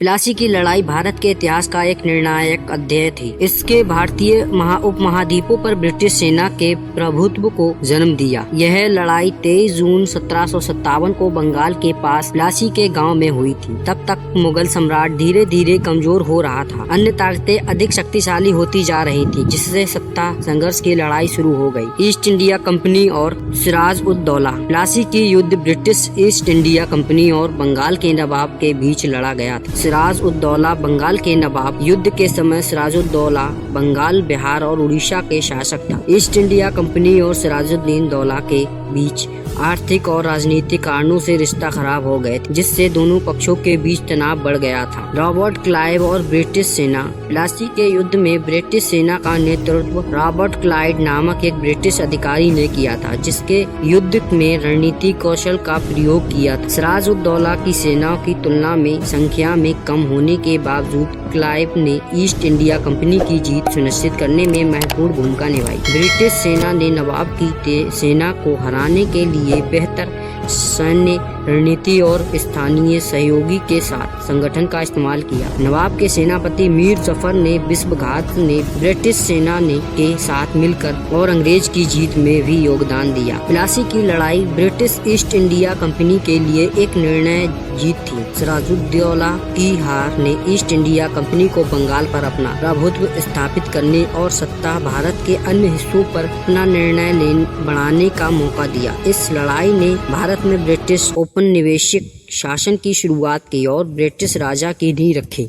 प्लासी की लड़ाई भारत के इतिहास का एक निर्णायक अध्याय थी। इसके भारतीय उपमहाद्वीपों पर ब्रिटिश सेना के प्रभुत्व को जन्म दिया। यह लड़ाई 23 जून 1757 को बंगाल के पास प्लासी के गांव में हुई थी। तब तक मुगल सम्राट धीरे धीरे कमजोर हो रहा था। अन्य ताकतें अधिक शक्तिशाली होती जा रही थी, जिससे सत्ता संघर्ष की लड़ाई शुरू हो गई। ईस्ट इंडिया कंपनी और सिराज उद दौला। प्लासी की युद्ध ब्रिटिश ईस्ट इंडिया कंपनी और बंगाल के नवाब के बीच लड़ा गया था। सिराज उद दौला बंगाल के नवाब। युद्ध के समय सिराजुद्दौला बंगाल, बिहार और उड़ीसा के शासक था। ईस्ट इंडिया कंपनी और सिराजुद्दीन दौला के बीच आर्थिक और राजनीतिक कारणों से रिश्ता खराब हो गए थे, जिससे दोनों पक्षों के बीच तनाव बढ़ गया था। रॉबर्ट क्लाइव और ब्रिटिश सेना। प्लासी के युद्ध में ब्रिटिश सेना का नेतृत्व रॉबर्ट क्लाइव नामक एक ब्रिटिश अधिकारी ने किया था, जिसके युद्ध में रणनीतिक कौशल का प्रयोग किया था। सिराज उद दौला की सेनाओं की तुलना में संख्या में कम होने के बावजूद क्लाइव ने ईस्ट इंडिया कंपनी की जीत सुनिश्चित करने में महत्वपूर्ण भूमिका निभाई। ब्रिटिश सेना ने नवाब की सेना को हराने के लिए बेहतर सैन्य रणनीति और स्थानीय सहयोगी के साथ संगठन का इस्तेमाल किया। नवाब के सेनापति मीर जफर ने विश्वासघात ने ब्रिटिश सेना ने के साथ मिलकर और अंग्रेज की जीत में भी योगदान दिया। प्लासी की लड़ाई ब्रिटिश ईस्ट इंडिया कंपनी के लिए एक निर्णय जीत थी। सिराजुद्दौला की हार ने ईस्ट इंडिया कंपनी को बंगाल पर अपना प्रभुत्व स्थापित करने और सत्ता भारत के अन्य हिस्सों पर अपना निर्णय बढ़ाने का मौका दिया। इस लड़ाई ने भारत में ब्रिटिश औपनिवेशिक शासन की शुरुआत की और ब्रिटिश राजा की नींव रखी।